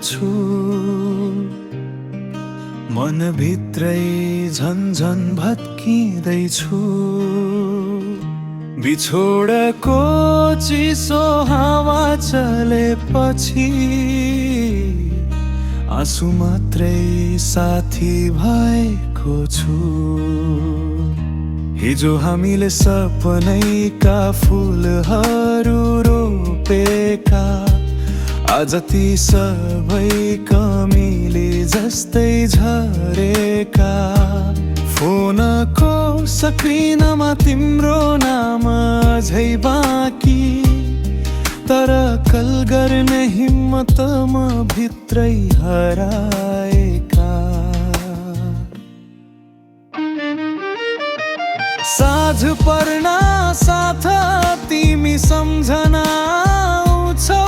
छु मनभित्रै झन्झन भत्किँदैछु बिछोडको चिसो हावा चलेपछि आँसु मात्रै साथी भएको छु हिजो हामीले सपनैका फुलहरू रोपेका आज ती सबै कमिली जस्तै झरेका फोनको स्क्रिनमा तिम्रो नाम अझै बाँकी तर कल गर्ने हिम्मत म भित्रै हराएका साँझ पर्न साथ तिमी सम्झना आउँछौ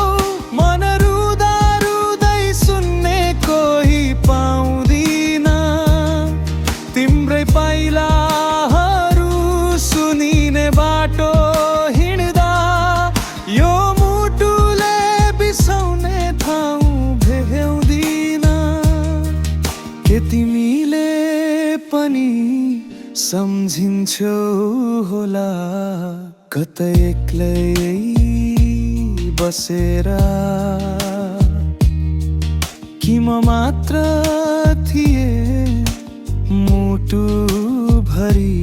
मन रुँदा रुँदै सुन्ने कोही पाउँदिन तिम्रै पाइलाहरू सुनिने बाटो हिँड्दा यो मुटुले बिसाउने ठाउँ भेट्दैन के तिमीले पनि सम्झिन्छौ होला कतै एक्लै बसेर कि म मात्र थिए मुटु भरि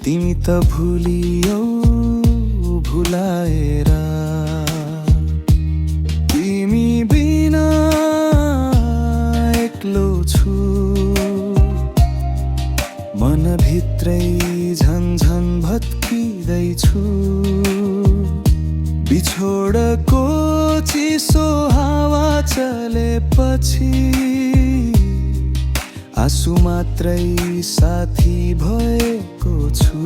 तिमी त भुलियौ भुलाएर तिमी बिना एक्लो छु मनभित्रै झन्झन भत्किँदैछु बिछोडको चिसो हावा चलेपछि आँसु मात्रै साथी भएको छु।